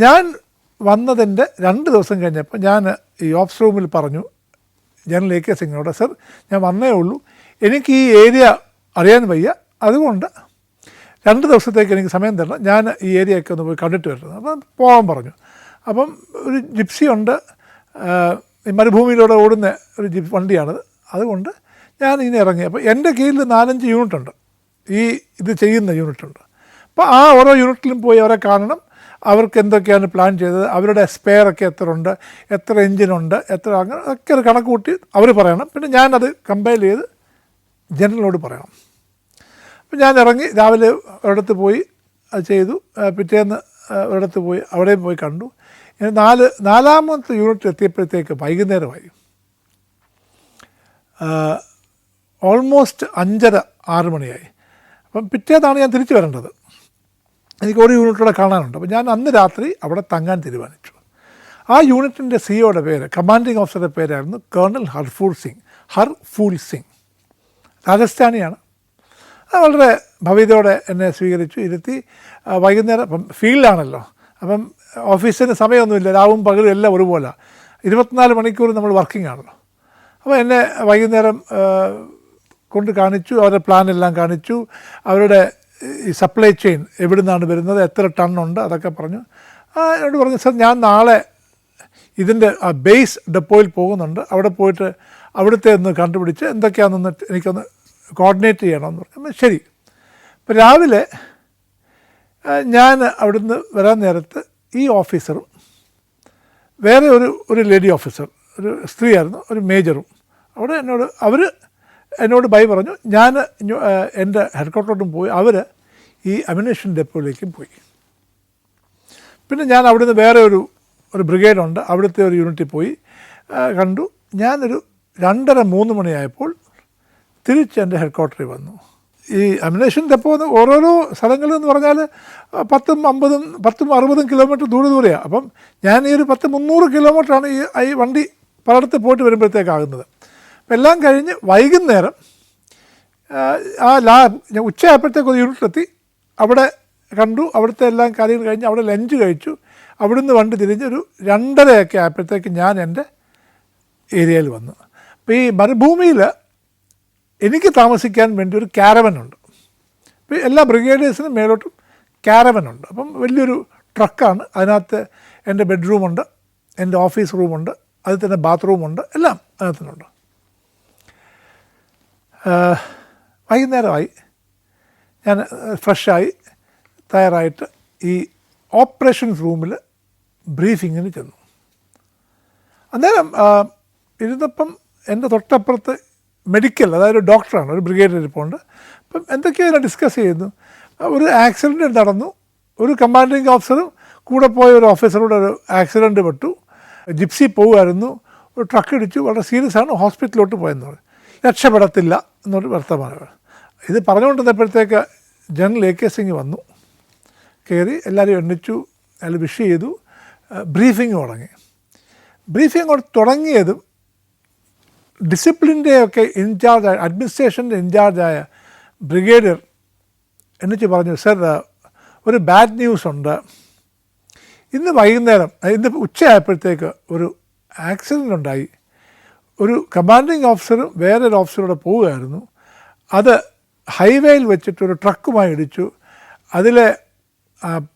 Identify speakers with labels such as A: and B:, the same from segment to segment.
A: ഞാൻ വന്നതിൻ്റെ 2 ദിവസം കഴിഞ്ഞപ്പോൾ ഞാൻ ഈ ഓപ്സ് റൂമിൽ പറഞ്ഞു ജനറൽ AK സിംഗിനോട്, സർ ഞാൻ വന്നേ ഉള്ളൂ, എനിക്ക് ഈ ഏരിയ അറിയാൻ വയ്യ, അതുകൊണ്ട് 2 ദിവസത്തേക്ക് എനിക്ക് സമയം തരണം, ഞാൻ ഈ ഏരിയയൊക്കെ ഒന്ന് പോയി കണ്ടിട്ട് വരുന്നത്. അപ്പം പോകാൻ പറഞ്ഞു. അപ്പം ഒരു ജിപ്സി ഉണ്ട്, ഈ മരുഭൂമിയിലൂടെ ഓടുന്ന ഒരു വണ്ടിയാണത്. അതുകൊണ്ട് ഞാൻ ഇങ്ങനെ ഇറങ്ങി. അപ്പോൾ എൻ്റെ കീഴിൽ 4-5 യൂണിറ്റുണ്ട്, ഇത് ചെയ്യുന്ന യൂണിറ്റുണ്ട്. അപ്പോൾ ആ ഓരോ യൂണിറ്റിലും പോയി അവരെ കാണണം, അവർക്ക് എന്തൊക്കെയാണ് പ്ലാൻ ചെയ്തത്, അവരുടെ സ്പെയറൊക്കെ എത്ര ഉണ്ട്, എത്ര എൻജിനുണ്ട്, എത്ര അങ്ങനെ ഒക്കെ ഒരു കണക്ക് കൂട്ടി അവർ പറയണം. പിന്നെ ഞാനത് കമ്പയർ ചെയ്ത് ജനറലിനോട് പറയണം. അപ്പം ഞാൻ ഇറങ്ങി രാവിലെ ഒരിടത്ത് പോയി അത് ചെയ്തു. പിറ്റേന്ന് ഒരിടത്ത് പോയി അവിടെയും പോയി കണ്ടു. നാലാമത്തെ യൂണിറ്റ് എത്തിയപ്പോഴത്തേക്ക് വൈകുന്നേരമായി. ഓൾമോസ്റ്റ് 5:30-6 മണിയായി. അപ്പം പിറ്റേന്നാണ് ഞാൻ തിരിച്ചു വരേണ്ടത്. എനിക്ക് ഒരു യൂണിറ്റൂടെ കാണാനുണ്ട്. അപ്പോൾ ഞാൻ അന്ന് രാത്രി അവിടെ തങ്ങാൻ തീരുമാനിച്ചു. ആ യൂണിറ്റിൻ്റെ സിഇഒയുടെ പേര്, കമാൻഡിങ് ഓഫീസറുടെ പേരായിരുന്നു കേണൽ ഹർഫൂൽ സിംഗ്. രാജസ്ഥാനിയാണ്. വളരെ ഭവ്യതയോടെ എന്നെ സ്വീകരിച്ചു, ഇരുത്തി. വൈകുന്നേരം അപ്പം ഫീൽഡാണല്ലോ, അപ്പം ഓഫീസിന് സമയമൊന്നുമില്ല, രാവും പകലും എല്ലാം ഒരുപോലെ, 24 മണിക്കൂർ നമ്മൾ വർക്കിംഗ് ആണല്ലോ. അപ്പോൾ എന്നെ വൈകുന്നേരം കൊണ്ട് കാണിച്ചു, അവരുടെ പ്ലാനെല്ലാം കാണിച്ചു, അവരുടെ ഈ സപ്ലൈ ചെയിൻ എവിടെ നിന്നാണ് വരുന്നത്, എത്ര ടണ്ണുണ്ട്, അതൊക്കെ പറഞ്ഞു. എന്നോട് പറഞ്ഞു, സർ ഞാൻ നാളെ ഇതിൻ്റെ ബേസ് ഡെപ്പോയിൽ പോകുന്നുണ്ട്, അവിടെ പോയിട്ട് അവിടുത്തെ ഒന്ന് കണ്ടുപിടിച്ച് എന്തൊക്കെയാണെന്ന് എനിക്കൊന്ന് കോർഡിനേറ്റ് ചെയ്യണമെന്ന് പറഞ്ഞു. ശരി. ഇപ്പോൾ രാവിലെ ഞാൻ അവിടുന്ന് വരാൻ നേരത്ത് ഈ ഓഫീസറും വേറെ ഒരു ലേഡി ഓഫീസർ, ഒരു സ്ത്രീയായിരുന്നു, ഒരു മേജറും അവിടെ എന്നോട് ബൈ പറഞ്ഞു. ഞാൻ എൻ്റെ ഹെഡ്ക്വാർട്ടറിലോട്ടും പോയി, അവർ ഈ അമ്യൂണിഷൻ ഡെപ്പോയിലേക്കും പോയി. പിന്നെ ഞാൻ അവിടുന്ന് വേറെ ഒരു ബ്രിഗേഡുണ്ട്, അവിടുത്തെ ഒരു യൂണിറ്റിൽ പോയി കണ്ടു. ഞാനൊരു 2:30-3 മണിയായപ്പോൾ തിരിച്ച് എൻ്റെ ഹെഡ്ക്വാർട്ടറിൽ വന്നു. ഈ അമ്യൂണിഷൻ ഡെപ്പോ ഓരോരോ സ്ഥലങ്ങളെന്ന് പറഞ്ഞാൽ 10-50-60 കിലോമീറ്റർ ദൂരെയാണ്. അപ്പം ഞാൻ ഈ ഒരു 300 കിലോമീറ്ററാണ് ഈ വണ്ടി പലയിടത്ത് പോയിട്ട് വരുമ്പോഴത്തേക്കാകുന്നത്. അപ്പം എല്ലാം കഴിഞ്ഞ് വൈകുന്നേരം ഞാൻ ഉച്ചയായപ്പോഴത്തേക്ക് ഒരു യൂണിറ്റിലെത്തി, അവിടെ കണ്ടു, അവിടുത്തെ എല്ലാം കാര്യങ്ങൾ കഴിഞ്ഞ് അവിടെ ലഞ്ച് കഴിച്ചു. അവിടുന്ന് വണ്ടി തിരിഞ്ഞ് ഒരു 2:30 ആയപ്പോഴത്തേക്ക് ഞാൻ എൻ്റെ ഏരിയയിൽ വന്നു. അപ്പോൾ ഈ മരുഭൂമിയിൽ എനിക്ക് താമസിക്കാൻ വേണ്ടി ഒരു ക്യാരവനുണ്ട്. ഇപ്പോൾ എല്ലാ ബ്രിഗേഡേഴ്സിനും മേലോട്ടും ക്യാരവനുണ്ട്. അപ്പം വലിയൊരു ട്രക്കാണ്, അതിനകത്ത് എൻ്റെ ബെഡ്റൂമുണ്ട്, എൻ്റെ ഓഫീസ് റൂമുണ്ട്, അതിൽ തന്നെ ബാത്റൂമുണ്ട്, എല്ലാം അതിനകത്തുണ്ട്. വൈകുന്നേരമായി, ഞാൻ ഫ്രഷായി തയ്യാറായിട്ട് ഈ ഓപ്പറേഷൻസ് റൂമിൽ ബ്രീഫിങ്ങിന് ചെന്നു. അന്നേരം ഇരുന്നപ്പം എൻ്റെ തൊട്ടപ്പുറത്ത് മെഡിക്കൽ, അതായത് ഒരു ഡോക്ടറാണ്, ഒരു ബ്രിഗേഡിയർ ഇരിപ്പുണ്ട്. അപ്പം എന്തൊക്കെയാണ് ഡിസ്കസ് ചെയ്യുന്നു. ഒരു ആക്സിഡൻറ്റ് നടന്നു, ഒരു കമാൻഡിങ് ഓഫീസറും കൂടെ പോയ ഒരു ഓഫീസറോട് ഒരു ആക്സിഡൻറ്റ് പെട്ടു, ജിപ്സി പോവുമായിരുന്നു, ഒരു ട്രക്ക് ഇടിച്ചു, വളരെ സീരിയസ് ആണ്, ഹോസ്പിറ്റലിലോട്ട് പോയെന്ന് പറഞ്ഞു, രക്ഷപ്പെടത്തില്ല എന്നൊരു വർത്തമാനമാണ്. ഇത് പറഞ്ഞുകൊണ്ടിരുന്നപ്പോഴത്തേക്ക് ജനറൽ AK സിംഗ് വന്നു, കയറി, എല്ലാവരും എണ്ണിച്ചു, അയാൾ വിഷ് ചെയ്തു, ബ്രീഫിങ് തുടങ്ങി. ബ്രീഫിങ് തുടങ്ങിയതും ഡിസിപ്ലിൻ്റെയൊക്കെ ഇൻചാർജായ, അഡ്മിനിസ്ട്രേഷൻ്റെ ഇൻചാർജായ ബ്രിഗേഡിയർ എന്നിട്ട് പറഞ്ഞു, സർ ഒരു ബാഡ് ന്യൂസ് ഉണ്ട്. ഇന്ന് ഉച്ചയായപ്പോഴത്തേക്ക് ഒരു ആക്സിഡൻ്റ് ഉണ്ടായി. ഒരു കമാൻഡിങ് ഓഫീസറും വേറൊരു ഓഫീസറോടെ പോവുകയായിരുന്നു. അത് ഹൈവേയിൽ വെച്ചിട്ടൊരു ട്രക്കുമായി ഇടിച്ചു. അതിലെ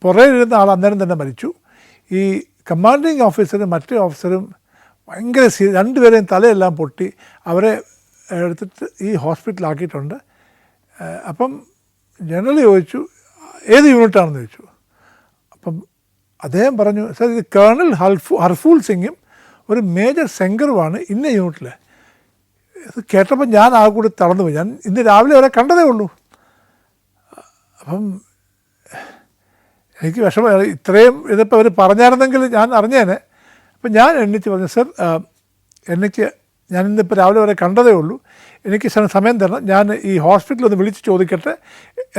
A: പുറകിലിരുന്ന ആൾ അന്നേരം തന്നെ മരിച്ചു. ഈ കമാൻഡിങ് ഓഫീസറും മറ്റേ ഓഫീസറും ഭയങ്കര രണ്ടുപേരെയും തലയെല്ലാം പൊട്ടി, അവരെ എടുത്തിട്ട് ഈ ഹോസ്പിറ്റലാക്കിയിട്ടുണ്ട്. അപ്പം ജനറൽ ചോദിച്ചു, ഏത് യൂണിറ്റാണെന്ന് ചോദിച്ചു. അപ്പം അദ്ദേഹം പറഞ്ഞു, സർ ഇത് കേണൽ ഹർഫൂൽ സിംഗും ഒരു മേജർ സെങ്കറുമാണ് ഇന്ന യൂണിറ്റിൽ. ഇത് കേട്ടപ്പോൾ ഞാൻ ആ കൂടി തളർന്നുപോയി. ഞാൻ ഇന്ന് രാവിലെ അവരെ കണ്ടതേ ഉള്ളൂ. അപ്പം എനിക്ക് വിഷമം, ഇത്രയും ഇതിപ്പോൾ അവർ പറഞ്ഞായിരുന്നെങ്കിൽ ഞാൻ അറിഞ്ഞേനെ. അപ്പം ഞാൻ എണ്ണിച്ച് പറഞ്ഞു, സർ ഞാനിന്നിപ്പോൾ രാവിലെ വരെ കണ്ടതേ ഉള്ളൂ, എനിക്ക് സമയം തരണം, ഞാൻ ഈ ഹോസ്പിറ്റലിൽ ഒന്ന് വിളിച്ച് ചോദിക്കട്ടെ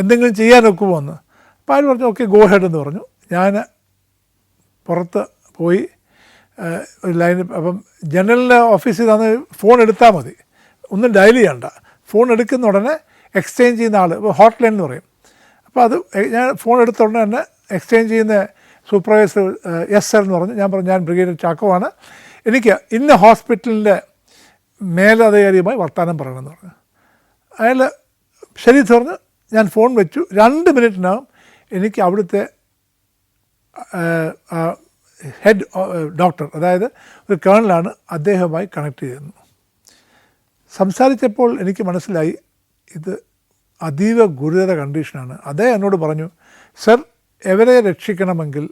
A: എന്തെങ്കിലും ചെയ്യാൻ ഒക്കുമോ എന്ന്. അപ്പോൾ അയാൾ പറഞ്ഞു, ഓക്കെ ഗോ ഹെഡ് എന്ന് പറഞ്ഞു. ഞാൻ പുറത്ത് പോയി ഒരു ലൈൻ, അപ്പം ജനറലിൻ്റെ ഓഫീസിൽ നിന്ന് ഫോൺ എടുത്താൽ മതി, ഒന്നും ഡയൽ ചെയ്യണ്ട. ഫോൺ എടുക്കുന്ന ഉടനെ എക്സ്ചേഞ്ച് ചെയ്യുന്ന ആൾ, ഇപ്പോൾ ഹോട്ട് ലൈൻ എന്ന് പറയും. അപ്പോൾ അത് ഞാൻ ഫോൺ എടുത്ത ഉടനെ തന്നെ എക്സ്ചേഞ്ച് ചെയ്യുന്ന സൂപ്പർവൈസർ എസ് സർ എന്ന് പറഞ്ഞു. ഞാൻ പറഞ്ഞു ഞാൻ ബ്രിഗേഡിയർ ചാക്കോ ആണ്, എനിക്ക് ഇന്ന ഹോസ്പിറ്റലിൻ്റെ മേലധികാരിയുമായി വർത്തമാനം പറയണമെന്ന് പറഞ്ഞു. അയാൾ ശരി പറഞ്ഞു. ഞാൻ ഫോൺ വെച്ചു. 2 മിനിറ്റിനകം എനിക്ക് അവിടുത്തെ ഹെഡ് ഡോക്ടർ, അതായത് ഒരു കേണലാണ്, അദ്ദേഹവുമായി കണക്ട് ചെയ്യുന്നു. സംസാരിച്ചപ്പോൾ എനിക്ക് മനസ്സിലായി ഇത് അതീവ ഗുരുതര കണ്ടീഷനാണ്. അദ്ദേഹം എന്നോട് പറഞ്ഞു, സർ ഇവരെ രക്ഷിക്കണമെങ്കിൽ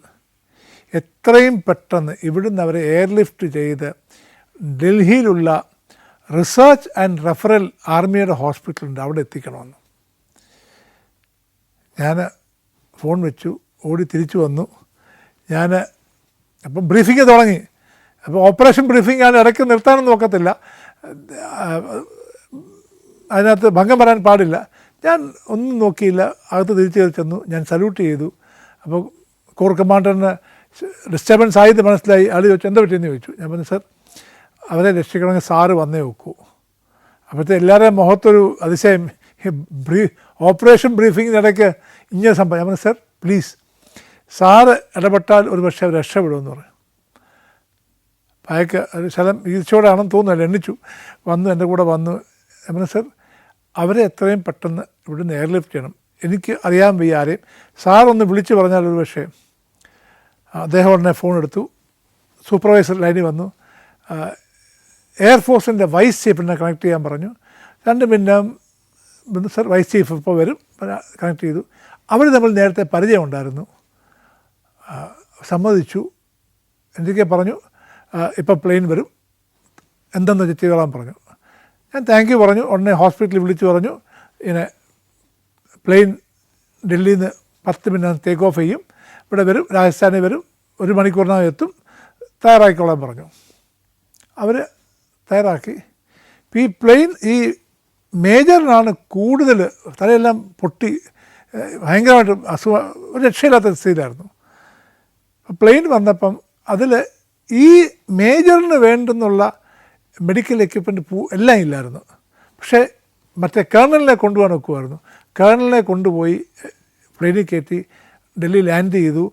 A: എത്രയും പെട്ടെന്ന് ഇവിടുന്ന് അവരെ എയർലിഫ്റ്റ് ചെയ്ത് ഡൽഹിയിലുള്ള റിസർച്ച് ആൻഡ് റെഫറൽ ആർമിയുടെ ഹോസ്പിറ്റലുണ്ട്, അവിടെ എത്തിക്കണമെന്ന്. ഞാൻ ഫോൺ വെച്ചു, ഓടി തിരിച്ചു വന്നു. ഞാൻ അപ്പം ബ്രീഫിങ് തുടങ്ങി. അപ്പോൾ ഓപ്പറേഷൻ ബ്രീഫിംഗ് ആണ്, ഇടയ്ക്ക് നിർത്താനൊന്നും നോക്കത്തില്ല, അതിനകത്ത് ഭംഗം വരാൻ പാടില്ല. ഞാൻ ഒന്നും നോക്കിയില്ല, അകത്ത് തിരിച്ചു കയറി ചെന്നു. ഞാൻ സല്യൂട്ട് ചെയ്തു. അപ്പോൾ കോർ കമാൻഡറിന് ഡിസ്റ്റർബൻസ് ആയത് മനസ്സിലായി. ആൾ ചോദിച്ചു എന്താ പറ്റിയെന്ന് ചോദിച്ചു. ഞാൻ പറഞ്ഞു സർ അവരെ രക്ഷിക്കണമെങ്കിൽ സാറ് വന്നേ വെക്കൂ. അപ്പോഴത്തെ എല്ലാവരുടെയും മുഖത്തൊരു അതിശയം. ഓപ്പറേഷൻ ബ്രീഫിങ്ങിനിടയ്ക്ക് ഇങ്ങനെ സംഭവം. ഞാൻ പറഞ്ഞു സർ പ്ലീസ്, സാറ് ഇടപെട്ടാൽ ഒരു പക്ഷേ അവർ രക്ഷപ്പെടുമെന്ന് പറഞ്ഞു. അയാൾക്ക് ഒരു ശലം ഈർച്ചയോടാണെന്ന് തോന്നുന്നില്ല, എണ്ണിച്ചു വന്നു, എൻ്റെ കൂടെ വന്നു. ഞാൻ പറഞ്ഞു സർ അവരെ എത്രയും പെട്ടെന്ന് ഇവിടുന്ന് എയർലിഫ്റ്റ് ചെയ്യണം, എനിക്ക് അറിയാൻ വയ്യ ആരെയും, സാറൊന്ന് വിളിച്ച് പറഞ്ഞാൽ ഒരു പക്ഷേ. അദ്ദേഹം ഉടനെ ഫോൺ എടുത്തു. സൂപ്പർവൈസർ ലൈനിൽ വന്നു. എയർഫോഴ്സിൻ്റെ വൈസ് ചീഫിനെ കണക്ട് ചെയ്യാൻ പറഞ്ഞു. 2 മിനിറ്റ് സർ വൈസ് ചീഫ് ഇപ്പോൾ വരും, കണക്ട് ചെയ്തു. അവർ നമ്മൾ നേരത്തെ പരിചയമുണ്ടായിരുന്നു. സമ്മതിച്ചു. എന്തൊക്കെ പറഞ്ഞു, ഇപ്പോൾ പ്ലെയിൻ വരും, എന്തെന്ന് വെച്ചാൽ ചെയ്തോളാൻ പറഞ്ഞു. ഞാൻ താങ്ക് യു പറഞ്ഞു. ഉടനെ ഹോസ്പിറ്റലിൽ വിളിച്ചു പറഞ്ഞു ഇങ്ങനെ പ്ലെയിൻ ഡൽഹിയിൽ നിന്ന് 10 മിനിറ്റ് ടേക്ക് ഓഫ് ചെയ്യും, ഇവിടെ വരും, രാജസ്ഥാനിൽ വരും, 1 മണിക്കൂറിനകം എത്തും, തയ്യാറാക്കിക്കോളാൻ പറഞ്ഞു. അവർ തയ്യാറാക്കി. ഈ പ്ലെയിൻ ഈ മേജറിനാണ് കൂടുതൽ, തലയെല്ലാം പൊട്ടി ഭയങ്കരമായിട്ട് അസുഖം, ഒരു രക്ഷയില്ലാത്ത സ്ഥിതിയിലായിരുന്നു. പ്ലെയിൻ വന്നപ്പം അതിൽ ഈ മേജറിന് വേണ്ടുന്നുള്ള മെഡിക്കൽ എക്യുപ്മെൻറ്റ് എല്ലാം ഇല്ലായിരുന്നു. പക്ഷേ മറ്റേ കേണലിനെ കൊണ്ടുപോകാൻ ഒക്കുമായിരുന്നു. കേണലിനെ കൊണ്ടുപോയി പ്ലെയിനിൽ കയറ്റി ഡൽഹി ലാൻഡ് ചെയ്തു,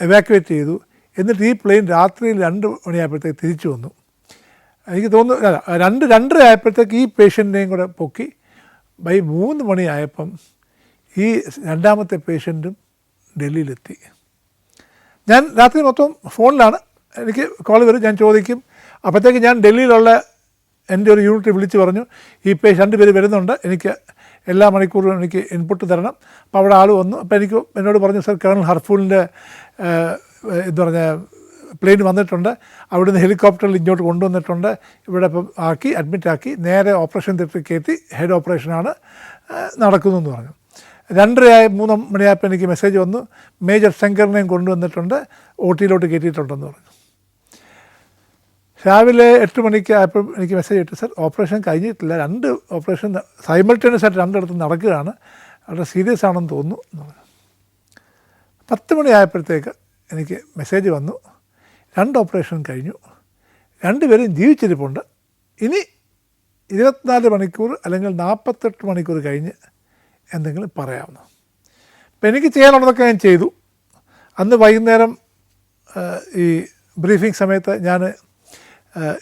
A: എവാക്യുവേറ്റ് ചെയ്തു. എന്നിട്ട് ഈ പ്ലെയിൻ രാത്രിയിൽ 2 മണിയായപ്പോഴത്തേക്ക് തിരിച്ചു വന്നു. എനിക്ക് തോന്നുന്നു 2:30 ആയപ്പോഴത്തേക്ക് ഈ പേഷ്യൻറ്റിനെയും കൂടെ പൊക്കി. ബൈ 3 മണിയായപ്പം ഈ രണ്ടാമത്തെ പേഷ്യൻറ്റും ഡൽഹിയിലെത്തി. ഞാൻ രാത്രി മൊത്തം ഫോണിലാണ്, എനിക്ക് കോൾ വരും, ഞാൻ ചോദിക്കും. അപ്പോഴത്തേക്ക് ഞാൻ ഡൽഹിയിലുള്ള എൻ്റെ ഒരു യൂണിറ്റ് വിളിച്ച് പറഞ്ഞു ഈ 2 പേര് വരുന്നുണ്ട്, എനിക്ക് എല്ലാ മണിക്കൂറും എനിക്ക് ഇൻപുട്ട് തരണം. അപ്പോൾ അവിടെ ആൾ വന്നു. അപ്പോൾ എന്നോട് പറഞ്ഞു സർ കേണൽ ഹർഫൂലിൻ്റെ എന്താ പറഞ്ഞാൽ പ്ലെയിൻ വന്നിട്ടുണ്ട്, അവിടുന്ന് ഹെലികോപ്റ്ററിൽ ഇങ്ങോട്ട് കൊണ്ടുവന്നിട്ടുണ്ട്, ഇവിടെ ഇപ്പം ആക്കി അഡ്മിറ്റാക്കി നേരെ ഓപ്പറേഷൻ തിയേറ്ററിൽ കയറ്റി ഹെഡ് ഓപ്പറേഷനാണ് നടക്കുന്നു എന്ന് പറഞ്ഞു. 2:30 മണിയായപ്പോൾ എനിക്ക് മെസ്സേജ് വന്നു, മേജർ ശങ്കറിനെയും കൊണ്ടുവന്നിട്ടുണ്ട്, OT-ലോട്ട് കയറ്റിയിട്ടുണ്ടെന്ന് പറഞ്ഞു. രാവിലെ 8 മണിക്ക് ആയപ്പോൾ എനിക്ക് മെസ്സേജ് ഇട്ടു, സർ ഓപ്പറേഷൻ കഴിഞ്ഞിട്ടില്ല, 2 ഓപ്പറേഷൻ സൈമൾട്ടേനിയസ് ആയിട്ട് 2 ഇടത്ത് നടക്കുകയാണ്, വളരെ സീരിയസ് ആണെന്ന് തോന്നുന്നു എന്ന് പറഞ്ഞു. 10 മണിയായപ്പോഴത്തേക്ക് എനിക്ക് മെസ്സേജ് വന്നു, 2 ഓപ്പറേഷൻ കഴിഞ്ഞു, 2 പേരും ജീവിച്ചിരിപ്പുണ്ട്, ഇനി 24 മണിക്കൂർ അല്ലെങ്കിൽ 48 മണിക്കൂർ കഴിഞ്ഞ് എന്തെങ്കിലും പറയാവുന്നു. അപ്പം എനിക്ക് ചെയ്യാനുള്ളതൊക്കെ ഞാൻ ചെയ്തു. അന്ന് വൈകുന്നേരം ഈ ബ്രീഫിംഗ് സമയത്ത് ഞാൻ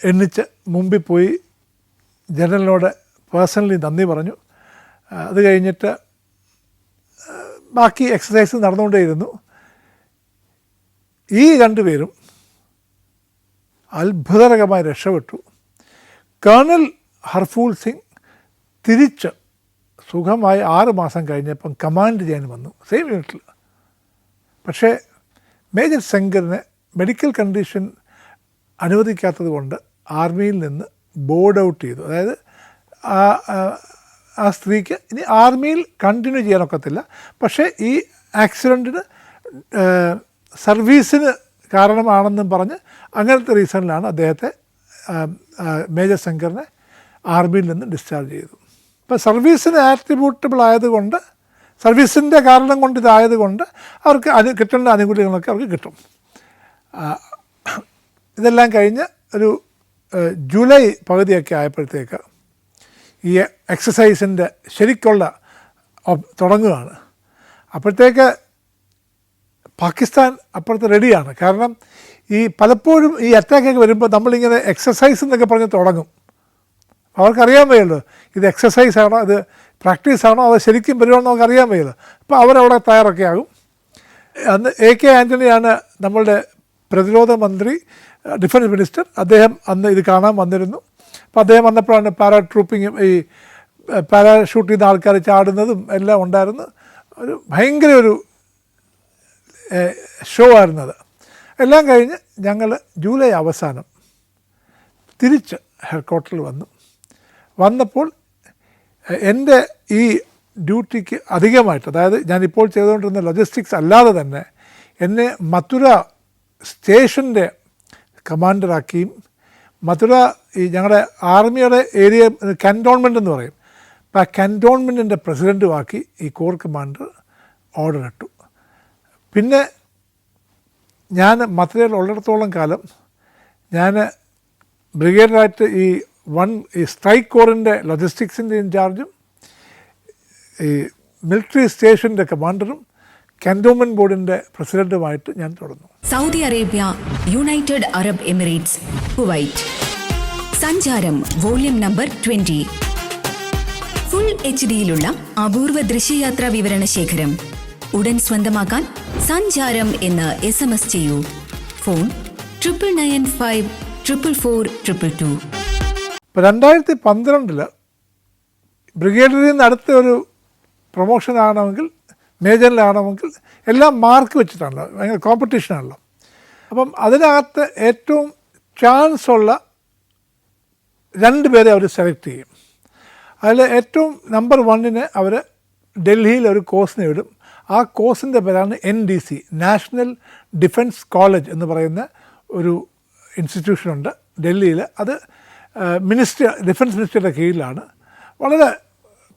A: എണ്ണിച്ച് മുമ്പിൽ പോയി ജനറലിനോട് പേഴ്സണലി നന്ദി പറഞ്ഞു. അത് കഴിഞ്ഞിട്ട് ബാക്കി എക്സസൈസ് നടന്നുകൊണ്ടേയിരുന്നു. ഈ 2 പേരും അത്ഭുതകരമായി രക്ഷപ്പെട്ടു. കേണൽ ഹർഫൂൽ സിംഗ് തിരിച്ച് സുഖമായി 6 മാസം കഴിഞ്ഞപ്പം കമാൻഡ് ചെയ്യാൻ വന്നു, സെയിം യൂണിറ്റിൽ. പക്ഷേ മേജർ ശങ്കറിന് മെഡിക്കൽ കണ്ടീഷൻ അനുവദിക്കാത്തത് കൊണ്ട് ആർമിയിൽ നിന്ന് ബോർഡ് ഔട്ട് ചെയ്തു. അതായത് ആ സ്ത്രീക്ക് ഇനി ആർമിയിൽ കണ്ടിന്യൂ ചെയ്യാനൊക്കത്തില്ല. പക്ഷേ ഈ ആക്സിഡൻറ്റിന് സർവീസിന് കാരണമാണെന്നും പറഞ്ഞ് അങ്ങനത്തെ റീസണിലാണ് അദ്ദേഹത്തെ മേജർ ശങ്കറിനെ ആർമിയിൽ നിന്ന് ഡിസ്ചാർജ് ചെയ്തു. ഇപ്പോൾ സർവീസിന് ആട്രിബ്യൂട്ടബിൾ ആയതുകൊണ്ട്, സർവീസിൻ്റെ കാരണം കൊണ്ട് ഇതായതുകൊണ്ട് അവർക്ക് കിട്ടേണ്ട ആനുകൂല്യങ്ങളൊക്കെ അവർക്ക് കിട്ടും. ഇതെല്ലാം കഴിഞ്ഞ് ഒരു ജൂലൈ പകുതിയൊക്കെ ആയപ്പോഴത്തേക്ക് ഈ എക്സസൈസിൻ്റെ ശരിക്കുള്ള തുടങ്ങുകയാണ്. അപ്പോഴത്തേക്ക് പാകിസ്ഥാൻ അപ്പുറത്ത് റെഡിയാണ്. കാരണം ഈ പലപ്പോഴും ഈ അറ്റാക്കൊക്കെ വരുമ്പോൾ നമ്മളിങ്ങനെ എക്സസൈസ് എന്നൊക്കെ പറഞ്ഞ് തുടങ്ങും. അവർക്കറിയാൻ വയ്യല്ലോ ഇത് എക്സസൈസ് ആണോ, ഇത് പ്രാക്ടീസാണോ, അത് ശരിക്കും വരുവാണെന്ന് നമുക്കറിയാൻ വയ്യല്ലോ. അപ്പോൾ അവരവിടെ തയ്യാറൊക്കെ ആകും. അന്ന് AK ആൻ്റണിയാണ് നമ്മളുടെ പ്രതിരോധ മന്ത്രി, ഡിഫൻസ് മിനിസ്റ്റർ. അദ്ദേഹം അന്ന് ഇത് കാണാൻ വന്നിരുന്നു. അപ്പോൾ അദ്ദേഹം വന്നപ്പോഴാണ് പാരാട്രൂപ്പിങ്ങും ഈ പാരാഷൂട്ട് ചെയ്യുന്ന ആൾക്കാർ ചാടുന്നതും എല്ലാം ഉണ്ടായിരുന്നു. ഒരു ഭയങ്കര ഒരു ഷോ ആയിരുന്നത്. എല്ലാം കഴിഞ്ഞ് ഞങ്ങൾ ജൂലൈ അവസാനം തിരിച്ച് ഹെഡ്ക്വാർട്ടറിൽ വന്നപ്പോൾ എൻ്റെ ഈ ഡ്യൂട്ടിക്ക് അധികമായിട്ട്, അതായത് ഞാനിപ്പോൾ ചെയ്തുകൊണ്ടിരുന്ന ലോജിസ്റ്റിക്സ് അല്ലാതെ തന്നെ എന്നെ മഥുര സ്റ്റേഷൻ്റെ കമാൻഡറാക്കിയും മഥുര ഈ ഞങ്ങളുടെ ആർമിയുടെ ഏരിയ കൻറ്റോൺമെൻ്റ് എന്ന് പറയും, അപ്പോൾ ആ കൻറ്റോൺമെൻറ്റിൻ്റെ പ്രസിഡൻറ്റുമാക്കി ഈ കോർ കമാൻഡർ ഓർഡർ ഇട്ടു. പിന്നെ ഞാൻ മഥുരയിൽ ഉള്ളിടത്തോളം കാലം ഞാൻ ബ്രിഗേഡറായിട്ട് ഈ സ്ട്രൈക്ക് കോറിൻ്റെ ലോജിസ്റ്റിക്സിൻ്റെ ഇൻചാർജും ഈ മിലിറ്ററി സ്റ്റേഷൻ്റെ കമാൻഡറും കൻറ്റോൺമെൻറ്റ് ബോർഡിൻ്റെ പ്രസിഡൻറ്റുമായിട്ട് ഞാൻ തുടർന്നു.
B: Saudi Arabia, United Arab Emirates, Kuwait. സഞ്ചാരം വോള്യം നമ്പർ 20. ഫുൾ HD-യിലുള്ള അപൂർവ ദൃശ്യയാത്രാ വിവരണ ശേഖരം ഉടൻ സ്വന്തമാക്കാൻ സഞ്ചാരം എന്ന് SMS ചെയ്യൂ. ഫോൺ 9995 444 222.
A: ഇപ്പോൾ 2012 ബ്രിഗേഡിയറിൽ നിന്ന് അടുത്ത ഒരു പ്രൊമോഷൻ ആകണമെങ്കിൽ, മേജറിലാകണമെങ്കിൽ എല്ലാം മാർക്ക് വെച്ചിട്ടാണല്ലോ, ഭയങ്കര കോമ്പറ്റീഷനാണല്ലോ. അപ്പം അതിനകത്ത് ഏറ്റവും ചാൻസ് ഉള്ള 2 പേരെ അവർ സെലക്ട് ചെയ്യും. അതിൽ ഏറ്റവും നമ്പർ 1 അവർ ഡൽഹിയിൽ ഒരു കോഴ്സിന് വിടും. ആ കോഴ്സിൻ്റെ പേരാണ് NDC, നാഷണൽ ഡിഫൻസ് കോളേജ് എന്ന് പറയുന്ന ഒരു ഇൻസ്റ്റിറ്റ്യൂഷനുണ്ട് ഡൽഹിയിൽ. അത് ഡിഫൻസ് മിനിസ്റ്ററുടെ കീഴിലാണ്. വളരെ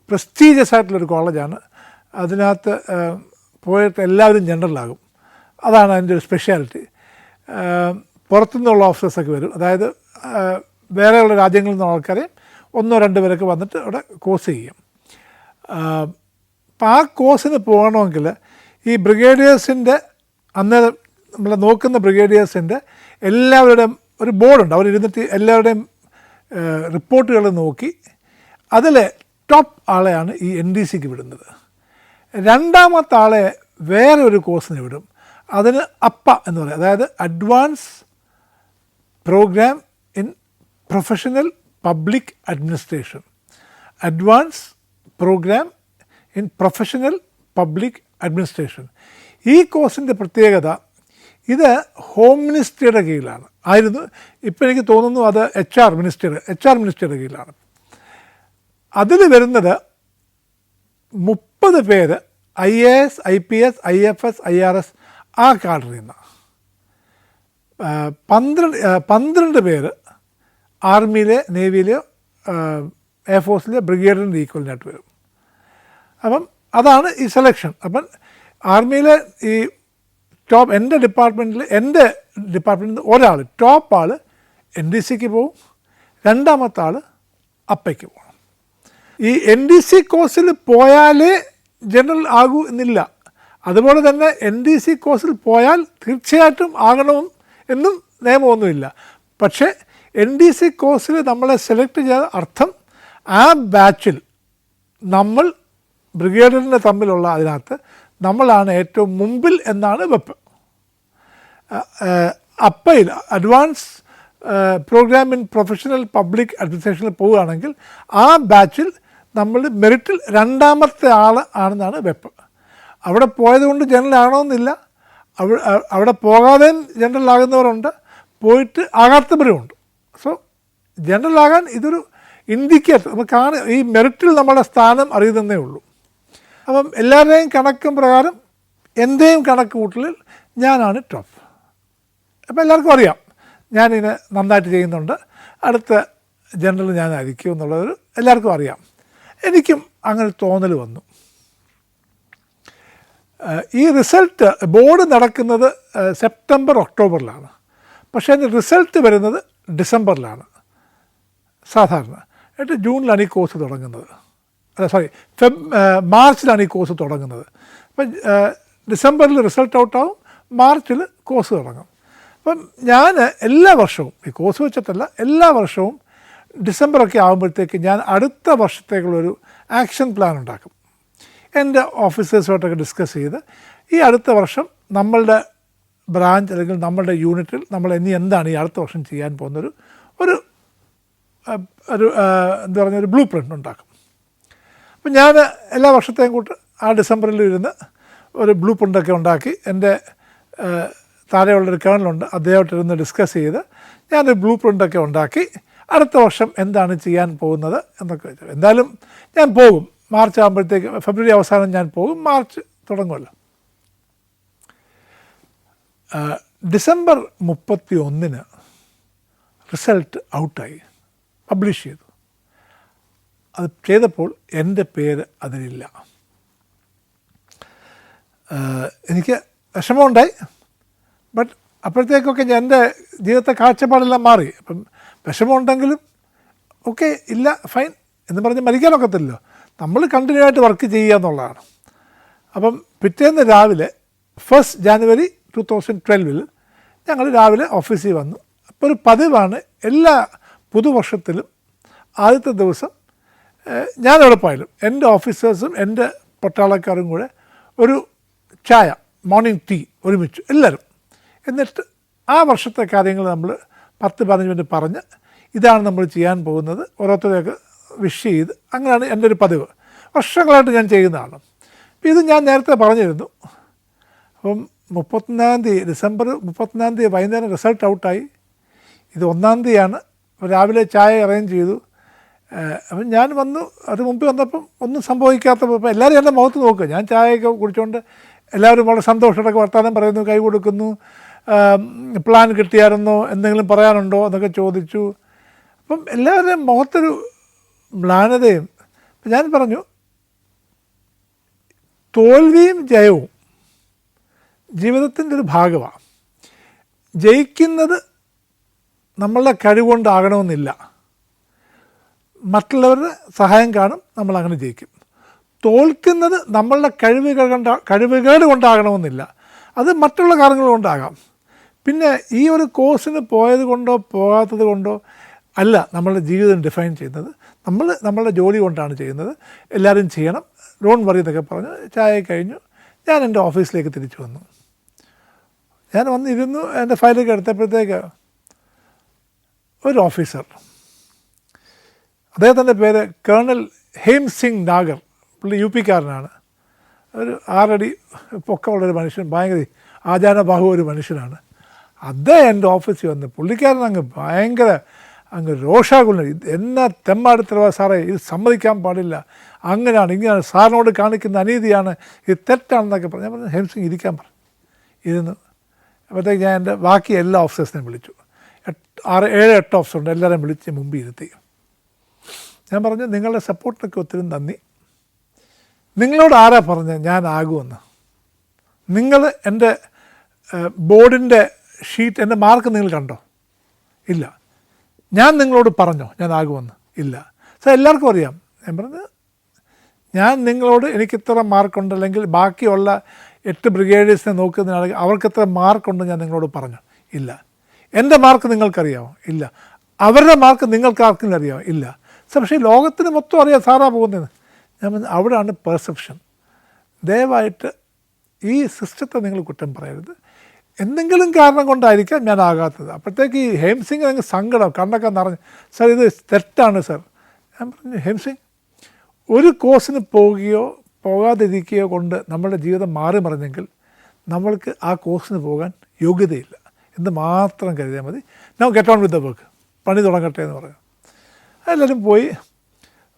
A: പ്രസ്റ്റീജിയസ് ആയിട്ടുള്ളൊരു കോളേജാണ്. അതിനകത്ത് പോയിട്ട് എല്ലാവരും ജനറലാകും. അതാണ് അതിൻ്റെ ഒരു സ്പെഷ്യാലിറ്റി. പുറത്തുനിന്നുള്ള ഓഫീസേഴ്സൊക്കെ വരും. അതായത് വേറെയുള്ള രാജ്യങ്ങളിൽ നിന്നുള്ള ആൾക്കാരെ 1-2 പേരൊക്കെ വന്നിട്ട് അവിടെ കോഴ്സ് ചെയ്യും. അപ്പം ആ കോഴ്സിന് പോകണമെങ്കിൽ ഈ ബ്രിഗേഡിയേഴ്സിൻ്റെ അന്നേരം നമ്മൾ നോക്കുന്ന ബ്രിഗേഡിയേഴ്സിൻ്റെ എല്ലാവരുടെയും ഒരു ബോർഡുണ്ട്. അവരിരുന്നിട്ട് എല്ലാവരുടെയും റിപ്പോർട്ടുകൾ നോക്കി അതിൽ ടോപ്പ് ആളെയാണ് ഈ NDCക്ക് വിടുന്നത്. രണ്ടാമത്തെ ആളെ വേറെ ഒരു കോഴ്സിന് വിടും. അതിന് അപ്പ എന്ന് പറയും, അതായത് advance program in professional public administration. Advance program in professional public administration. ഈ കോഴ്സിൻ്റെ പ്രത്യേകത, ഇത് ഹോം മിനിസ്ട്രിയുടെ കീഴിലാണ് ആയിരുന്നു. ഇപ്പോൾ എനിക്ക് തോന്നുന്നു അത് HR മിനിസ്ട്രിയുടെ കീഴിലാണ്. അതിൽ വരുന്നത് 30 പേര് IAS, IPS, IFS, IRS ആ കാഡറിൽ നിന്ന്, 12 പേര് ആർമിയിലെ, നേവിയിലെയോ എയർഫോഴ്സിലെ ബ്രിഗേഡിയറിൻ്റെ ഈക്വലിനായിട്ട് വരും. അപ്പം അതാണ് ഈ സെലക്ഷൻ. അപ്പം ആർമിയിലെ ഈ ടോപ്പ് എൻ്റെ ഡിപ്പാർട്ട്മെൻറ്റിൽ ഒരാൾ, ടോപ്പ് ആൾ NDCക്ക് പോകും, രണ്ടാമത്തെ ആൾ അപ്പയ്ക്ക് പോകണം. ഈ NDC കോഴ്സിൽ പോയാലേ ജനറൽ ആകൂ എന്നില്ല. അതുപോലെ തന്നെ NDC കോഴ്സിൽ പോയാൽ തീർച്ചയായിട്ടും ആകണം എന്നും നിയമമൊന്നുമില്ല. പക്ഷേ NDC കോഴ്സിൽ നമ്മളെ സെലക്ട് ചെയ്ത അർത്ഥം ആ ബാച്ചിൽ നമ്മൾ ബ്രിഗേഡിയറിനെ തമ്മിലുള്ള അതിനകത്ത് നമ്മളാണ് ഏറ്റവും മുമ്പിൽ എന്നാണ് വെപ്പ്. അപ്പയിൽ advance program in professional public അഡ്മിനിസ്ട്രേഷനിൽ പോവുകയാണെങ്കിൽ ആ ബാച്ചിൽ നമ്മൾ മെറിറ്റിൽ രണ്ടാമത്തെ ആൾ ആണെന്നാണ് വെപ്പ്. അവിടെ പോയതുകൊണ്ട് ജനറൽ ആകണമെന്നില്ല. അവിടെ പോകാതെ ജനറൽ ആകുന്നവരുണ്ട്, പോയിട്ട് ആകാത്തവരുമുണ്ട്. സോ ജനറൽ ആകാൻ ഇതൊരു ഇൻഡിക്കേറ്റർ, നമുക്ക് ഈ മെറിറ്റിൽ നമ്മുടെ സ്ഥാനം അറിയുന്നതേ ഉള്ളൂ. അപ്പം എല്ലാവരുടെയും കണക്കും പ്രകാരം എൻ്റെയും കണക്ക് കൂട്ടലിൽ ഞാനാണ് ടോപ്പ്. അപ്പോൾ എല്ലാവർക്കും അറിയാം ഞാനിതിനെ നന്നായിട്ട് ചെയ്യുന്നുണ്ട്, അടുത്ത ജനറൽ ഞാനായിരിക്കും എന്നുള്ളതൊരു എല്ലാവർക്കും അറിയാം. എനിക്കും അങ്ങനെ തോന്നൽ വന്നു. ഈ റിസൾട്ട് ബോർഡ് നടക്കുന്നത് സെപ്റ്റംബർ ഒക്ടോബറിലാണ്, പക്ഷേ അതിൻ്റെ റിസൾട്ട് വരുന്നത് ഡിസംബറിലാണ് സാധാരണ. എന്നിട്ട് ജൂണിലാണ് ഈ കോഴ്സ് തുടങ്ങുന്നത്, മാർച്ചിലാണ് ഈ കോഴ്സ് തുടങ്ങുന്നത്. അപ്പം ഡിസംബറിൽ റിസൾട്ട് ഔട്ടാവും, മാർച്ചിൽ കോഴ്സ് തുടങ്ങും. അപ്പം ഞാൻ എല്ലാ വർഷവും ഈ കോഴ്സ് വെച്ചിട്ടല്ല, എല്ലാ വർഷവും ഡിസംബറൊക്കെ ആകുമ്പോഴത്തേക്ക് ഞാൻ അടുത്ത വർഷത്തേക്കുള്ളൊരു ആക്ഷൻ പ്ലാൻ ഉണ്ടാക്കും. എൻ്റെ ഓഫീസേഴ്സുമായിട്ടൊക്കെ ഡിസ്കസ് ചെയ്ത് ഈ അടുത്ത വർഷം നമ്മളുടെ ബ്രാഞ്ച് അല്ലെങ്കിൽ നമ്മളുടെ യൂണിറ്റിൽ നമ്മൾ ഇനി എന്താണ് ഈ അടുത്ത വർഷം ചെയ്യാൻ പോകുന്നൊരു ഒരു എന്താ പറയുക ഒരു ബ്ലൂ പ്രിൻ്റ് ഉണ്ടാക്കും. അപ്പം ഞാൻ എല്ലാ വർഷത്തെയും കൂട്ട് ആ ഡിസംബറിൽ ഇരുന്ന് ഒരു ബ്ലൂ പ്രിൻ്റൊക്കെ ഉണ്ടാക്കി എൻ്റെ താഴെയുള്ളൊരു കേണലുണ്ട്, അദ്ദേഹമായിട്ടിരുന്ന് ഡിസ്കസ് ചെയ്ത് ഞാനൊരു ബ്ലൂ പ്രിൻ്റൊക്കെ ഉണ്ടാക്കി അടുത്ത വർഷം എന്താണ് ചെയ്യാൻ പോകുന്നത് എന്നൊക്കെ വെച്ചു. എന്തായാലും ഞാൻ പോകും, മാർച്ച് ആകുമ്പോഴത്തേക്ക് ഫെബ്രുവരി അവസാനം ഞാൻ പോകും, മാർച്ച് തുടങ്ങുമല്ലോ. ഡിസംബർ 31 റിസൾട്ട് ഔട്ടായി, പബ്ലിഷ് ചെയ്തു. അത് ചെയ്തപ്പോൾ എൻ്റെ പേര് അതിലില്ല. എനിക്ക് വിഷമമുണ്ടായി. ബട്ട് അപ്പോഴത്തേക്കൊക്കെ എൻ്റെ ജീവിതത്തെ കാഴ്ചപ്പാടെല്ലാം മാറി. അപ്പം വിഷമമുണ്ടെങ്കിലും ഓക്കെ, ഇല്ല ഫൈൻ എന്ന് പറഞ്ഞ് മരിക്കാനൊക്കത്തില്ലല്ലോ. നമ്മൾ കണ്ടിന്യൂ ആയിട്ട് വർക്ക് ചെയ്യുക എന്നുള്ളതാണ്. അപ്പം പിറ്റേന്ന് രാവിലെ 1 ജാനുവരി 2012 ഞങ്ങൾ രാവിലെ ഓഫീസിൽ വന്നു. അപ്പോൾ ഒരു പതിവാണ് എല്ലാ പുതുവർഷത്തിലും ആദ്യത്തെ ദിവസം ഞാൻ എളുപ്പമായാലും എൻ്റെ ഓഫീസേഴ്സും എൻ്റെ പട്ടാളക്കാരും കൂടെ ഒരു ചായ, മോർണിംഗ് ടീ ഒരുമിച്ച് എല്ലാവരും, എന്നിട്ട് ആ വർഷത്തെ കാര്യങ്ങൾ നമ്മൾ 10-15 മിനിറ്റ് പറഞ്ഞ് ഇതാണ് നമ്മൾ ചെയ്യാൻ പോകുന്നത് ഓരോരുത്തരെയൊക്കെ വിഷ് ചെയ്ത്, അങ്ങനെയാണ് എൻ്റെ ഒരു പതിവ്. വർഷങ്ങളായിട്ട് ഞാൻ ചെയ്യുന്നതാണ്. അപ്പോൾ ഇത് ഞാൻ നേരത്തെ പറഞ്ഞിരുന്നു. അപ്പം 31 ഡിസംബർ 31 വൈകുന്നേരം റിസൾട്ട് ഔട്ടായി. ഇത് 1 തീയതിയാണ്. രാവിലെ ചായ അറേഞ്ച് ചെയ്തു. അപ്പം ഞാൻ വന്നു, അത് മുമ്പ് വന്നപ്പം ഒന്നും സംഭവിക്കാത്തപ്പോൾ ഇപ്പം എല്ലാവരും എൻ്റെ മുഖത്ത് നോക്കുക. ഞാൻ ചായയൊക്കെ കുടിച്ചുകൊണ്ട് എല്ലാവരും വളരെ സന്തോഷത്തോടെ വർത്തമാനം പറയുന്നു, കൈ കൊടുക്കുന്നു, പ്ലാൻ കിട്ടിയായിരുന്നോ, എന്തെങ്കിലും പറയാനുണ്ടോ എന്നൊക്കെ ചോദിച്ചു. അപ്പം എല്ലാവരുടെയും മുഖത്തൊരു മ്ലാനതയും. ഞാൻ പറഞ്ഞു, തോൽവിയും ജയവും ജീവിതത്തിൻ്റെ ഒരു ഭാഗമാണ്. ജയിക്കുന്നത് നമ്മളുടെ കഴിവുകൊണ്ടാകണമെന്നില്ല, മറ്റുള്ളവരുടെ സഹായം കാണും, നമ്മളങ്ങനെ ജയിക്കും. തോൽക്കുന്നത് നമ്മളുടെ കഴിവുകേട് കൊണ്ടാകണമെന്നില്ല, അത് മറ്റുള്ള കാരണങ്ങൾ കൊണ്ടാകാം. പിന്നെ ഈ ഒരു കോഴ്സിന് പോയത് കൊണ്ടോ പോകാത്തത് കൊണ്ടോ അല്ല നമ്മളുടെ ജീവിതം ഡിഫൈൻ ചെയ്യുന്നത്. നമ്മൾ നമ്മളുടെ ജോലി കൊണ്ടാണ് ചെയ്യുന്നത്. എല്ലാവരും ചെയ്യണം, ഡോണ്ട് വറി എന്നൊക്കെ പറഞ്ഞ് ചായ കഴിഞ്ഞു. ഞാൻ എൻ്റെ ഓഫീസിലേക്ക് തിരിച്ചു വന്നു. ഞാൻ വന്നിരുന്നു, എൻ്റെ ഫയലൊക്കെ എടുത്തപ്പോഴത്തേക്ക് ഒരു ഓഫീസർ, അദ്ദേഹത്തിൻ്റെ പേര് കേണൽ ഹേം സിംഗ് നാഗർ, പുള്ളി UP-കാരനാണ്. ഒരു 6 അടി പൊക്കമുള്ളൊരു മനുഷ്യൻ, ഭയങ്കര ആചാരബാഹു ഒരു മനുഷ്യനാണ്. അദ്ദേഹം എൻ്റെ ഓഫീസിൽ വന്ന് പുള്ളിക്കാരൻ ഭയങ്കര രോഷാകുലൻ. എന്നാ തെമ്മാടുത്തരവാ സാറേ, ഇത് സമ്മതിക്കാൻ പാടില്ല, അങ്ങനെയാണ് ഇങ്ങനെയാണ്, സാറിനോട് കാണിക്കുന്ന അനീതിയാണ്, ഇത് തെറ്റാണെന്നൊക്കെ പറഞ്ഞു. ഞാൻ പറഞ്ഞു, ഹേം സിംഗ് ഇരിക്കാൻ പറഞ്ഞു. ഇരുന്നു. അപ്പോഴത്തേക്ക് ഞാൻ എൻ്റെ ബാക്കി എല്ലാ ഓഫീസേഴ്സിനെയും വിളിച്ചു. 7-8 ഓഫീസറുണ്ട്, എല്ലാവരെയും വിളിച്ച് മുമ്പ് ഇരുത്തി. ഞാൻ പറഞ്ഞു, നിങ്ങളുടെ സപ്പോർട്ടിനൊക്കെ ഒത്തിരി നന്ദി. നിങ്ങളോട് ആരാ പറഞ്ഞത് ഞാൻ ആകുമെന്ന്? നിങ്ങൾ എൻ്റെ ബോർഡിൻ്റെ ഷീറ്റ്, എൻ്റെ മാർക്ക് നിങ്ങൾ കണ്ടോ? ഇല്ല. ഞാൻ നിങ്ങളോട് പറഞ്ഞോ ഞാൻ ആകുമെന്ന്? ഇല്ല. സാർ എല്ലാവർക്കും അറിയാം. ഞാൻ പറഞ്ഞത്, ഞാൻ നിങ്ങളോട് എനിക്കിത്ര മാർക്കുണ്ട്, അല്ലെങ്കിൽ ബാക്കിയുള്ള 8 ബ്രിഗേഡിയേഴ്സിനെ നോക്കുന്നതിനാണെങ്കിൽ അവർക്കെത്ര മാർക്കുണ്ട് ഞാൻ നിങ്ങളോട് പറഞ്ഞു? ഇല്ല. എൻ്റെ മാർക്ക് നിങ്ങൾക്കറിയാമോ? ഇല്ല. അവരുടെ മാർക്ക് നിങ്ങൾക്ക് ആർക്കെങ്കിലും അറിയാമോ? ഇല്ല. പക്ഷേ ലോകത്തിന് മൊത്തം അറിയാം സാറാ പോകുന്നത്. ഞാൻ അവിടെയാണ് പെർസെപ്ഷൻ. ദയവായിട്ട് ഈ സിസ്റ്റത്തെ നിങ്ങൾ കുറ്റം പറയരുത്. എന്തെങ്കിലും കാരണം കൊണ്ടായിരിക്കാം ഞാൻ ആകാത്തത്. അപ്പോഴത്തേക്ക് ഈ ഹേം സിംഗ് അങ്ങ് സങ്കടം, കണ്ണൊക്കെ നിറഞ്ഞ്, സാർ ഇത് തെറ്റാണ് സാർ. ഞാൻ പറഞ്ഞു, ഹേം സിംഗ്, ഒരു കോഴ്സിന് പോവുകയോ പോകാതിരിക്കുകയോ കൊണ്ട് നമ്മുടെ ജീവിതം മാറി മറിഞ്ഞെങ്കിൽ നമ്മൾക്ക് ആ കോഴ്സിന് പോകാൻ യോഗ്യതയില്ല എന്ന് മാത്രം കരുതിയാൽ മതി. Now get on with the work, പണി തുടങ്ങട്ടെ എന്ന് പറയാം. എല്ലാവരും പോയി.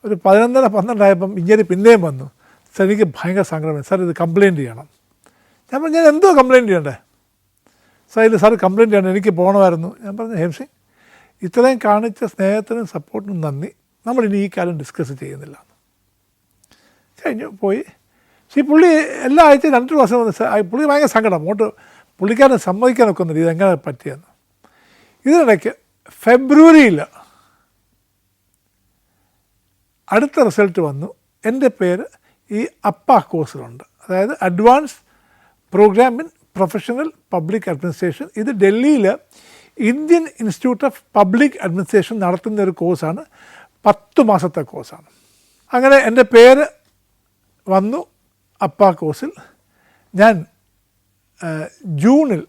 A: ഒരു 11-12 ആയപ്പം ഇങ്ങനെ പിന്നെയും വന്നു. സാർ എനിക്ക് ഭയങ്കര സങ്കടമാണ് സാർ, ഇത് കംപ്ലയിൻറ്റ് ചെയ്യണം. ഞാൻ പറഞ്ഞു, ഞാൻ എന്തോ കംപ്ലയിൻറ്റ് ചെയ്യണ്ടേ? സാർ ഇത് സാർ കംപ്ലയിൻറ്റ് ചെയ്യണം, എനിക്ക് പോകണമായിരുന്നു. ഞാൻ പറഞ്ഞു, ഹേം സിംഗ്, ഇത്രയും കാണിച്ച സ്നേഹത്തിനും സപ്പോർട്ടിനും നന്ദി, നമ്മളിനി ഈ കാര്യം ഡിസ്കസ് ചെയ്യുന്നില്ല. കഴിഞ്ഞു പോയി. പക്ഷേ പുള്ളി എല്ലാ ആഴ്ചയും 2 ദിവസം വന്ന് പുള്ളി ഭയങ്കര സങ്കടം. അങ്ങോട്ട് പുള്ളിക്കാരനെ സമ്മതിക്കാനൊക്കെ ഒന്നുമില്ല ഇതെങ്ങനെ പറ്റിയെന്ന്. ഇതിനിടയ്ക്ക് ഫെബ്രുവരിയിൽ അടുത്ത റിസൾട്ട് വന്നു. എൻ്റെ പേര് ഈ അപ്പ കോഴ്സിലുണ്ട്, അതായത് advance program in professional public administration. ഇത് ഡൽഹിയിൽ Indian institute of public administration നടത്തുന്ന ഒരു കോഴ്സാണ്. 10 മാസത്തെ കോഴ്സാണ്. അങ്ങനെ എൻ്റെ പേര് വന്നു അപ്പാ കോഴ്സിൽ. ഞാൻ ജൂണിൽ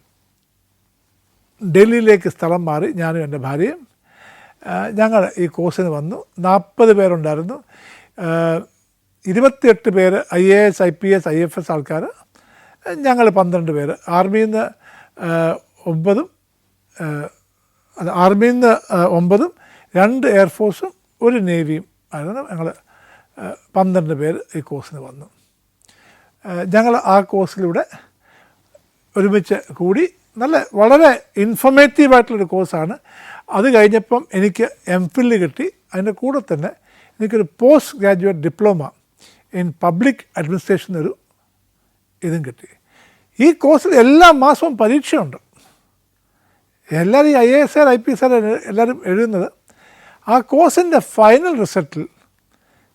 A: ഡൽഹിയിലേക്ക് സ്ഥലം മാറി, ഞാനും എൻ്റെ ഭാര്യയും. ഞങ്ങൾ ഈ കോഴ്സിന് വന്നു. 40 പേരുണ്ടായിരുന്നു. 28 പേര് IAS, IPS, IFS ആൾക്കാർ, ഞങ്ങൾ 12 പേര്. ആർമിയിൽ നിന്ന് 9, ആർമിയിൽ നിന്ന് 9, 2 എയർഫോഴ്സും 1 നേവിയും ആയിരുന്നു. ഞങ്ങൾ 12 പേര് ഈ കോഴ്സിന് വന്നു. ഞങ്ങൾ ആ കോഴ്സിലൂടെ ഒരുമിച്ച് കൂടി. വളരെ ഇൻഫോർമേറ്റീവായിട്ടുള്ളൊരു കോഴ്സാണ്. അത് കഴിഞ്ഞപ്പം എനിക്ക് MPhil കിട്ടി. അതിൻ്റെ കൂടെ തന്നെ എനിക്കൊരു post graduate diploma in public administration ഒരു ഇതും കിട്ടി. ഈ കോഴ്സിൽ എല്ലാ മാസവും പരീക്ഷയുണ്ട്. എല്ലാവരും ഈ IAS, IPS എല്ലാവരും എഴുതുന്നത്. ആ കോഴ്സിൻ്റെ ഫൈനൽ റിസൾട്ടിൽ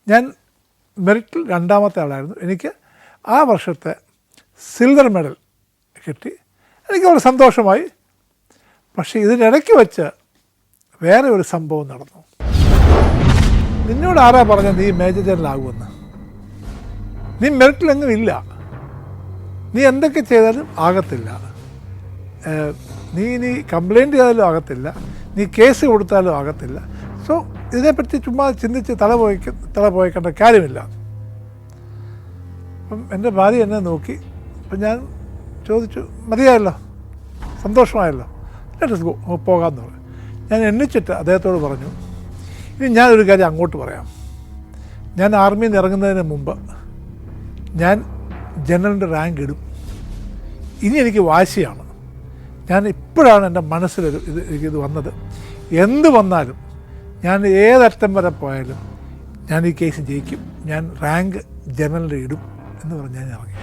A: ഞാൻ മെറിറ്റിൽ 2ാമത്തെ ആളായിരുന്നു. എനിക്ക് ആ വർഷത്തെ സിൽവർ മെഡൽ കിട്ടി. എനിക്ക് വളരെ സന്തോഷമായി. പക്ഷേ ഇതിനിടയ്ക്ക് വെച്ച് വേറെ ഒരു സംഭവം നടന്നു. നിന്നോട് ആരാ പറഞ്ഞ നീ മേജർ ജനറൽ ആകുമെന്ന്? നീ മെറിറ്റിലെങ്ങും ഇല്ല. നീ എന്തൊക്കെ ചെയ്താലും ആകത്തില്ല. നീ കംപ്ലയിൻ്റ് ചെയ്താലും ആകത്തില്ല. നീ കേസ് കൊടുത്താലും ആകത്തില്ല. സോ ഇതിനെപ്പറ്റി ചുമ്മാ ചിന്തിച്ച് തല പോയിക്കേണ്ട കാര്യമില്ല. അപ്പം എൻ്റെ ഭാര്യ എന്നെ നോക്കി. അപ്പം ഞാൻ ചോദിച്ചു, മതിയായല്ലോ, സന്തോഷമായല്ലോ, ലെറ്റ്സ് ഗോ, പോകാമെന്ന് പറഞ്ഞു. ഞാൻ എണ്ണിച്ചിട്ട് അദ്ദേഹത്തോട് പറഞ്ഞു, ഇനി ഞാനൊരു കാര്യം അങ്ങോട്ട് പറയാം. ഞാൻ ആർമിയിൽ നിന്ന് ഇറങ്ങുന്നതിന് മുമ്പ് ഞാൻ ജനറലിൻ്റെ റാങ്ക് ഇടും. ഇനി എനിക്ക് വാശിയാണ്. ഞാൻ ഇപ്പോഴാണ് എൻ്റെ മനസ്സിലൊരു എനിക്കിത് വന്നത്. എന്ത് വന്നാലും ഞാൻ ഏതറ്റം വരെ പോയാലും ഞാൻ ഈ കേസ് ജയിക്കും. ഞാൻ റാങ്ക് ജനറലിൽ ഇടും എന്ന് പറഞ്ഞ് ഞാൻ ഇറങ്ങി.